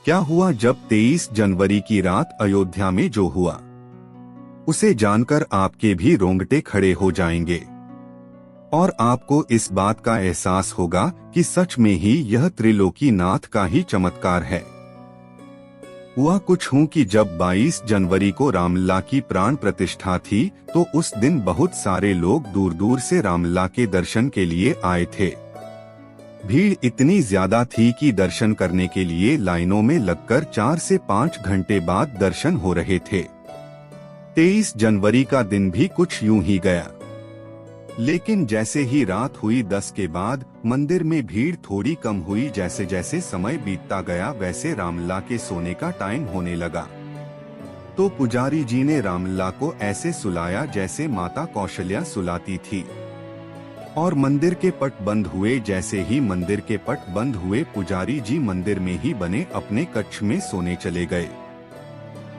क्या हुआ जब 23 जनवरी की रात अयोध्या में जो हुआ, उसे जानकर आपके भी रोंगटे खड़े हो जाएंगे और आपको इस बात का एहसास होगा कि सच में ही यह त्रिलोकीनाथ का ही चमत्कार है। हुआ कुछ यूं कि जब 22 जनवरी को रामलला की प्राण प्रतिष्ठा थी तो उस दिन बहुत सारे लोग दूर दूर से रामलला के दर्शन के लिए आए थे। भीड़ इतनी ज्यादा थी कि दर्शन करने के लिए लाइनों में लगकर 4 से 5 घंटे बाद दर्शन हो रहे थे। 23 जनवरी का दिन भी कुछ यूं ही गया, लेकिन जैसे ही रात हुई 10 के बाद मंदिर में भीड़ थोड़ी कम हुई। जैसे जैसे समय बीतता गया वैसे रामलला के सोने का टाइम होने लगा। तो पुजारी जी ने रामलला को ऐसे सुलाया जैसे माता कौशल्या सुलाती थी और मंदिर के पट बंद हुए। जैसे ही मंदिर के पट बंद हुए पुजारी जी मंदिर में ही बने अपने कक्ष में सोने चले गए।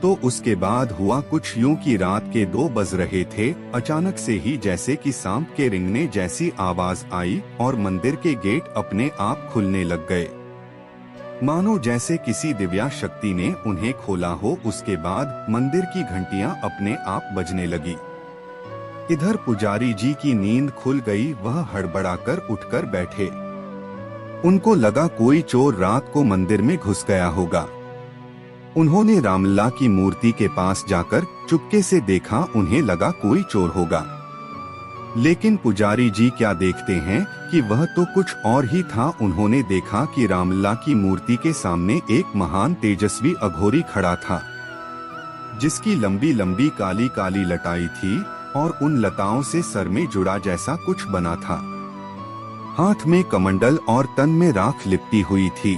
तो उसके बाद हुआ कुछ यूं कि रात के 2 बज रहे थे, अचानक से ही जैसे कि सांप के रेंगने जैसी आवाज आई और मंदिर के गेट अपने आप खुलने लग गए, मानो जैसे किसी दिव्या शक्ति ने उन्हें खोला हो। उसके बाद मंदिर की घंटियां अपने आप बजने लगी। इधर पुजारी जी की नींद खुल गई, वह हड़बड़ाकर उठकर बैठे। उनको लगा कोई चोर रात को मंदिर में घुस गया होगा। उन्होंने रामलला की मूर्ति के पास जाकर चुपके से देखा, उन्हें लगा कोई चोर होगा। लेकिन पुजारी जी क्या देखते हैं कि वह तो कुछ और ही था। उन्होंने देखा कि रामलला की मूर्ति के सामने एक महान तेजस्वी अघोरी खड़ा था, जिसकी लंबी लंबी काली काली लटाई थी और उन लताओं से सर में जुड़ा जैसा कुछ बना था। हाथ में कमंडल और तन में राख लिपटी हुई थी।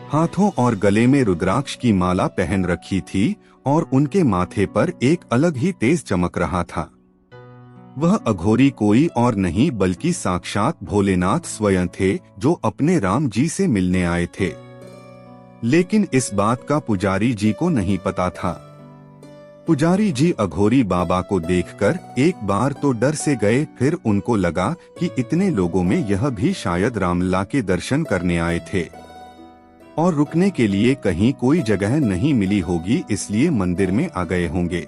हाथों और गले में रुद्राक्ष की माला पहन रखी थी और उनके माथे पर एक अलग ही तेज चमक रहा था। वह अघोरी कोई और नहीं बल्कि साक्षात भोलेनाथ स्वयं थे, जो अपने राम जी से मिलने आए थे। लेकिन इस बात का पुजारी जी को नहीं पता था। पुजारी जी अघोरी बाबा को देखकर एक बार तो डर से गए, फिर उनको लगा कि इतने लोगों में यह भी शायद रामलला के दर्शन करने आए थे और रुकने के लिए कहीं कोई जगह नहीं मिली होगी, इसलिए मंदिर में आ गए होंगे।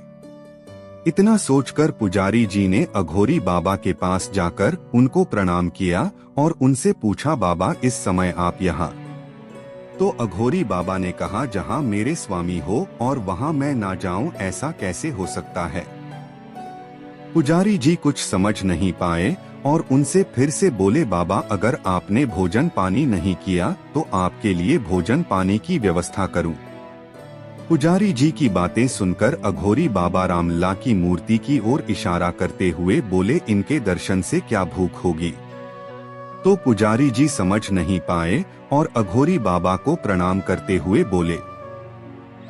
इतना सोचकर पुजारी जी ने अघोरी बाबा के पास जाकर उनको प्रणाम किया और उनसे पूछा, बाबा इस समय आप यहाँ? तो अघोरी बाबा ने कहा, जहाँ मेरे स्वामी हो और वहाँ मैं ना जाऊं, ऐसा कैसे हो सकता है? पुजारी जी कुछ समझ नहीं पाए और उनसे फिर से बोले, बाबा अगर आपने भोजन पानी नहीं किया तो आपके लिए भोजन पानी की व्यवस्था करूं। पुजारी जी की बातें सुनकर अघोरी बाबा रामलला की मूर्ति की ओर इशारा करते हुए बोले, इनके दर्शन से क्या भूख होगी? तो पुजारी जी समझ नहीं पाए और अघोरी बाबा को प्रणाम करते हुए बोले,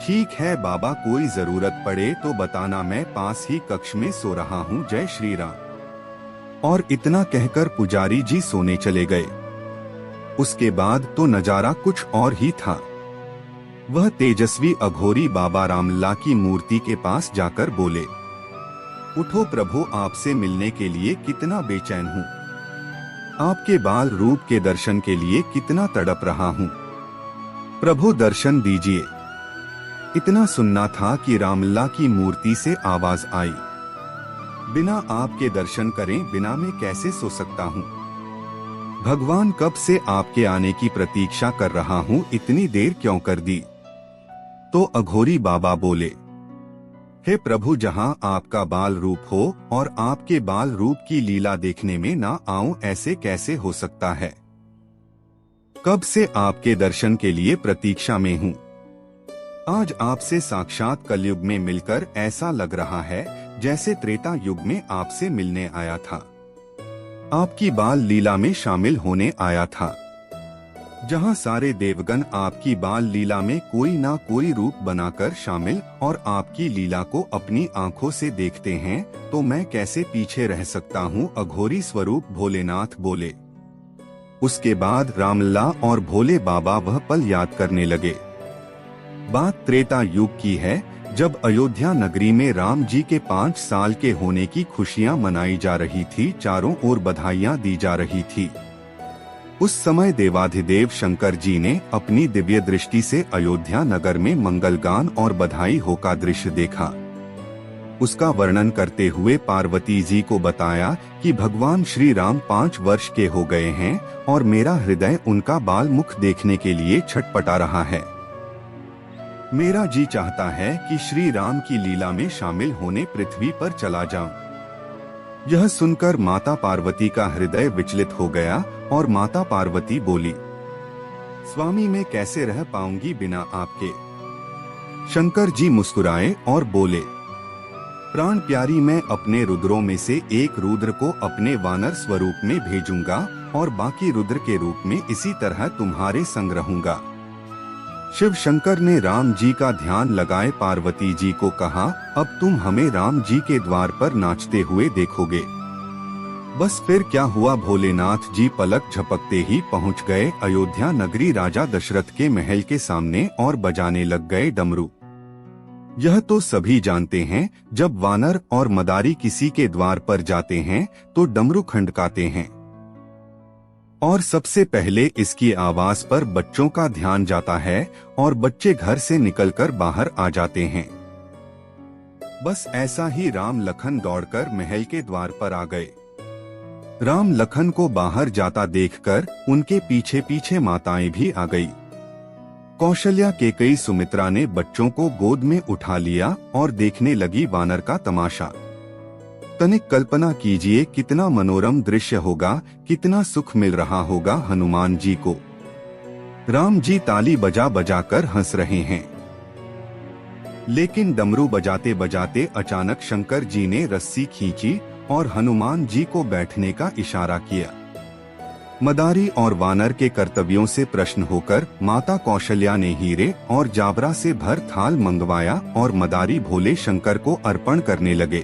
ठीक है बाबा, कोई जरूरत पड़े तो बताना, मैं पास ही कक्ष में सो रहा हूँ, जय श्री राम। और इतना कहकर पुजारी जी सोने चले गए। उसके बाद तो नजारा कुछ और ही था। वह तेजस्वी अघोरी बाबा रामलला की मूर्ति के पास जाकर बोले, उठो प्रभु, आपसे मिलने के लिए कितना बेचैन हूँ। आपके बाल रूप के दर्शन के लिए कितना तड़प रहा हूँ। प्रभु दर्शन दीजिए। इतना सुनना था कि रामलला की मूर्ति से आवाज आई, बिना आपके दर्शन करें बिना मैं कैसे सो सकता हूँ। भगवान कब से आपके आने की प्रतीक्षा कर रहा हूँ, इतनी देर क्यों कर दी? तो अघोरी बाबा बोले, हे प्रभु, जहाँ आपका बाल रूप हो और आपके बाल रूप की लीला देखने में ना आऊं, ऐसे कैसे हो सकता है? कब से आपके दर्शन के लिए प्रतीक्षा में हूँ। आज आपसे साक्षात कलयुग में मिलकर ऐसा लग रहा है जैसे त्रेता युग में आपसे मिलने आया था, आपकी बाल लीला में शामिल होने आया था। जहां सारे देवगण आपकी बाल लीला में कोई ना कोई रूप बनाकर शामिल और आपकी लीला को अपनी आंखों से देखते हैं, तो मैं कैसे पीछे रह सकता हूं? अघोरी स्वरूप भोलेनाथ बोले। उसके बाद रामलला और भोले बाबा वह पल याद करने लगे। बात त्रेता युग की है, जब अयोध्या नगरी में राम जी के 5 साल के होने की खुशियां मनाई जा रही थी, चारों ओर बधाइयां दी जा रही थी। उस समय देवाधिदेव शंकर जी ने अपनी दिव्य दृष्टि से अयोध्या नगर में मंगलगान और बधाई हो का दृश्य देखा। उसका वर्णन करते हुए पार्वती जी को बताया कि भगवान श्री राम 5 वर्ष के हो गए हैं और मेरा हृदय उनका बाल मुख देखने के लिए छटपटा रहा है। मेरा जी चाहता है कि श्री राम की लीला में शामिल होने पृथ्वी पर चला जाऊं। यह सुनकर माता पार्वती का हृदय विचलित हो गया और माता पार्वती बोली, स्वामी मैं कैसे रह पाऊंगी बिना आपके। शंकर जी मुस्कुराए और बोले, प्राण प्यारी मैं अपने रुद्रों में से एक रुद्र को अपने वानर स्वरूप में भेजूंगा और बाकी रुद्र के रूप में इसी तरह तुम्हारे संग रहूंगा। शिव शंकर ने राम जी का ध्यान लगाए पार्वती जी को कहा, अब तुम हमें राम जी के द्वार पर नाचते हुए देखोगे। बस फिर क्या हुआ, भोलेनाथ जी पलक झपकते ही पहुंच गए अयोध्या नगरी राजा दशरथ के महल के सामने और बजाने लग गए डमरू। यह तो सभी जानते हैं, जब वानर और मदारी किसी के द्वार पर जाते हैं तो डमरू खंडकाते हैं और सबसे पहले इसकी आवाज पर बच्चों का ध्यान जाता है और बच्चे घर से निकलकर बाहर आ जाते हैं। बस ऐसा ही राम लखन दौड़कर महल के द्वार पर आ गए। राम लखन को बाहर जाता देखकर उनके पीछे पीछे माताएं भी आ गई। कौशल्या केकई सुमित्रा ने बच्चों को गोद में उठा लिया और देखने लगी वानर का तमाशा। तनिक कल्पना कीजिए कितना मनोरम दृश्य होगा, कितना सुख मिल रहा होगा हनुमान जी को। राम जी ताली बजा बजा कर हंस रहे हैं, लेकिन डमरू बजाते बजाते अचानक शंकर जी ने रस्सी खींची और हनुमान जी को बैठने का इशारा किया। मदारी और वानर के कर्तव्यों से प्रश्न होकर माता कौशल्या ने हीरे और जाबरा से भर थाल मंगवाया और मदारी भोले शंकर को अर्पण करने लगे।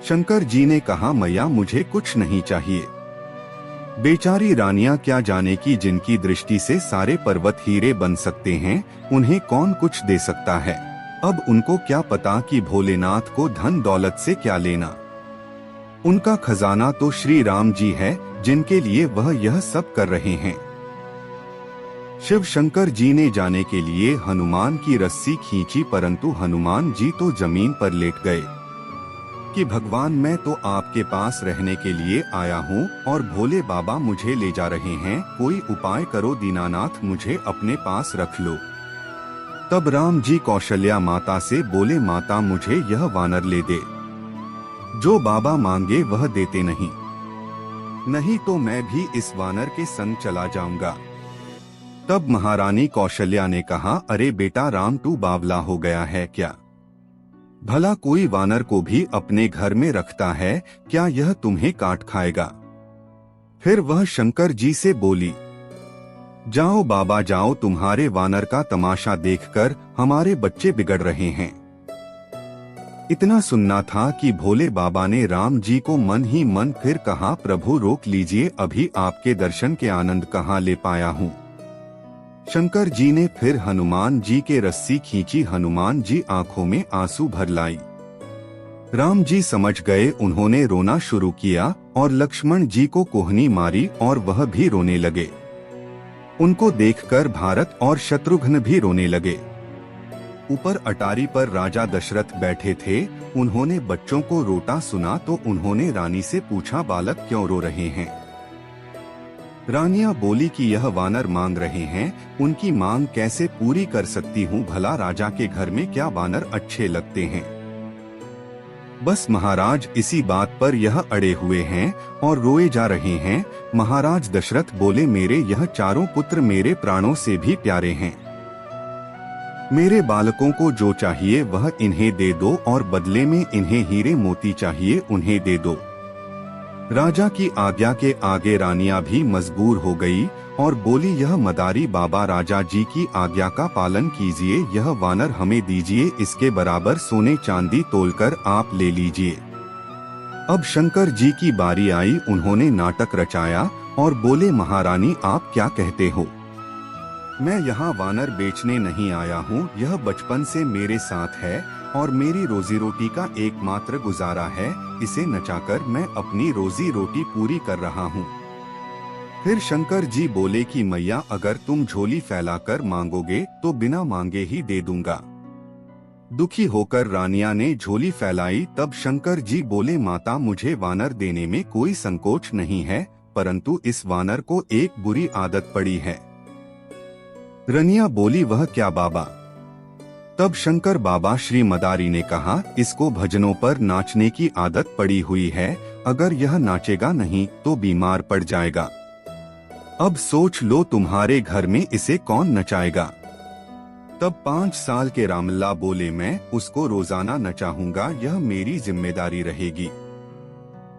शंकर जी ने कहा, मैया मुझे कुछ नहीं चाहिए। बेचारी रानियां क्या जाने कि जिनकी दृष्टि से सारे पर्वत हीरे बन सकते हैं, उन्हें कौन कुछ दे सकता है। अब उनको क्या पता कि भोलेनाथ को धन दौलत से क्या लेना। उनका खजाना तो श्री राम जी है, जिनके लिए वह यह सब कर रहे हैं। शिव शंकर जी ने जाने के लिए हनुमान की रस्सी खींची, परंतु हनुमान जी तो जमीन पर लेट गए कि भगवान मैं तो आपके पास रहने के लिए आया हूँ और भोले बाबा मुझे ले जा रहे हैं, कोई उपाय करो दीनानाथ, मुझे अपने पास रख लो। तब राम जी कौशल्या माता से बोले, माता मुझे यह वानर ले दे, जो बाबा मांगे वह देते नहीं तो मैं भी इस वानर के संग चला जाऊंगा। तब महारानी कौशल्या ने कहा, अरे बेटा राम तू बावला हो गया है क्या? भला कोई वानर को भी अपने घर में रखता है क्या? यह तुम्हें काट खाएगा। फिर वह शंकर जी से बोली, जाओ बाबा जाओ, तुम्हारे वानर का तमाशा देखकर हमारे बच्चे बिगड़ रहे हैं। इतना सुनना था कि भोले बाबा ने राम जी को मन ही मन फिर कहा, प्रभु रोक लीजिए, अभी आपके दर्शन के आनंद कहाँ ले पाया हूँ। शंकर जी ने फिर हनुमान जी के रस्सी खींची, हनुमान जी आंखों में आंसू भर लाई। राम जी समझ गए, उन्होंने रोना शुरू किया और लक्ष्मण जी को कोहनी मारी और वह भी रोने लगे। उनको देखकर भारत और शत्रुघ्न भी रोने लगे। ऊपर अटारी पर राजा दशरथ बैठे थे, उन्होंने बच्चों को रोता सुना तो उन्होंने रानी से पूछा, बालक क्यों रो रहे हैं? रानियां बोली कि यह वानर मांग रहे हैं, उनकी मांग कैसे पूरी कर सकती हूँ, भला राजा के घर में क्या वानर अच्छे लगते हैं। बस महाराज इसी बात पर यह अड़े हुए हैं और रोए जा रहे हैं। महाराज दशरथ बोले, मेरे यह चारों पुत्र मेरे प्राणों से भी प्यारे हैं। मेरे बालकों को जो चाहिए वह इन्हें दे दो और बदले में इन्हें हीरे मोती चाहिए उन्हें दे दो। राजा की आज्ञा के आगे रानियां भी मजबूर हो गई और बोली, यह मदारी बाबा राजा जी की आज्ञा का पालन कीजिए, यह वानर हमें दीजिए, इसके बराबर सोने चांदी तोलकर आप ले लीजिए। अब शंकर जी की बारी आई, उन्होंने नाटक रचाया और बोले, महारानी आप क्या कहते हो? मैं यहाँ वानर बेचने नहीं आया हूँ, यह बचपन से मेरे साथ है और मेरी रोजी रोटी का एकमात्र गुजारा है, इसे नचाकर मैं अपनी रोजी रोटी पूरी कर रहा हूँ। फिर शंकर जी बोले कि मैया अगर तुम झोली फैलाकर मांगोगे तो बिना मांगे ही दे दूंगा। दुखी होकर रानिया ने झोली फैलाई। तब शंकर जी बोले माता मुझे वानर देने में कोई संकोच नहीं है, परंतु इस वानर को एक बुरी आदत पड़ी है। रनिया बोली वह क्या बाबा? तब शंकर बाबा श्री मदारी ने कहा इसको भजनों पर नाचने की आदत पड़ी हुई है, अगर यह नाचेगा नहीं तो बीमार पड़ जाएगा। अब सोच लो तुम्हारे घर में इसे कौन नचाएगा? तब 5 साल के रामलला बोले मैं उसको रोजाना नचाऊंगा, यह मेरी जिम्मेदारी रहेगी।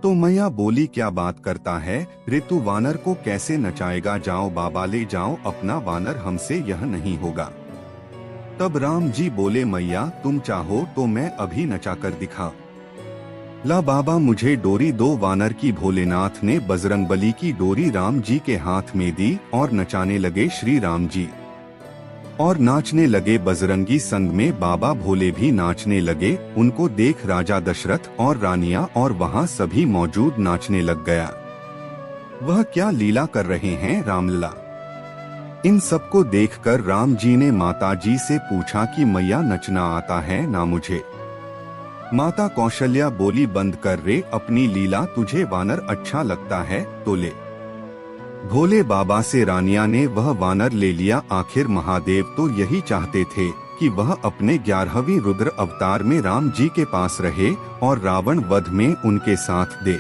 तो मैया बोली क्या बात करता है, ऋतु वानर को कैसे नचाएगा? जाओ बाबा ले जाओ अपना वानर, हमसे यह नहीं होगा। तब राम जी बोले मैया तुम चाहो तो मैं अभी नचाकर दिखा। ला बाबा मुझे डोरी दो। वानर की भोलेनाथ ने बजरंगबली की डोरी राम जी के हाथ में दी और नचाने लगे श्री राम जी, और नाचने लगे बजरंगी संग में बाबा भोले भी नाचने लगे। उनको देख राजा दशरथ और रानिया और वहाँ सभी मौजूद नाचने लग गया। वह क्या लीला कर रहे हैं रामलला? इन सबको देखकर राम जी ने माता जी से पूछा कि मैया नचना आता है ना मुझे? माता कौशल्या बोली बंद कर रे अपनी लीला, तुझे वानर अच्छा लगता है तो ले। भोले बाबा से रानिया ने वह वानर ले लिया। आखिर महादेव तो यही चाहते थे कि वह अपने 11वीं रुद्र अवतार में राम जी के पास रहे और रावण वध में उनके साथ दे।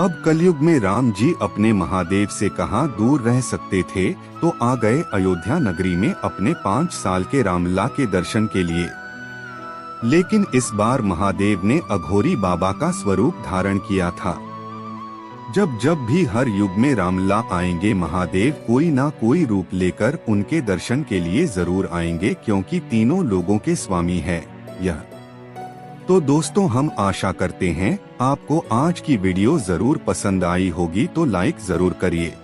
अब कलयुग में राम जी अपने महादेव से कहाँ दूर रह सकते थे, तो आ गए अयोध्या नगरी में अपने 5 साल के रामलला के दर्शन के लिए। लेकिन इस बार महादेव ने अघोरी बाबा का स्वरूप धारण किया था। जब जब भी हर युग में रामलला आएंगे, महादेव कोई ना कोई रूप लेकर उनके दर्शन के लिए जरूर आएंगे, क्योंकि तीनों लोगों के स्वामी है यह। तो दोस्तों हम आशा करते हैं आपको आज की वीडियो जरूर पसंद आई होगी, तो लाइक जरूर करिए।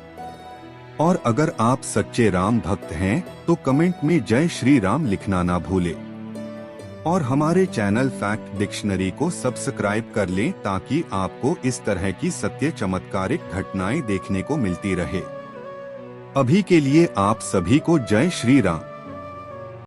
और अगर आप सच्चे राम भक्त हैं तो कमेंट में जय श्री राम लिखना ना भूले। और हमारे चैनल फैक्ट डिक्शनरी को सब्सक्राइब कर लें ताकि आपको इस तरह की सत्य चमत्कारिक घटनाएं देखने को मिलती रहे। अभी के लिए आप सभी को जय श्री राम।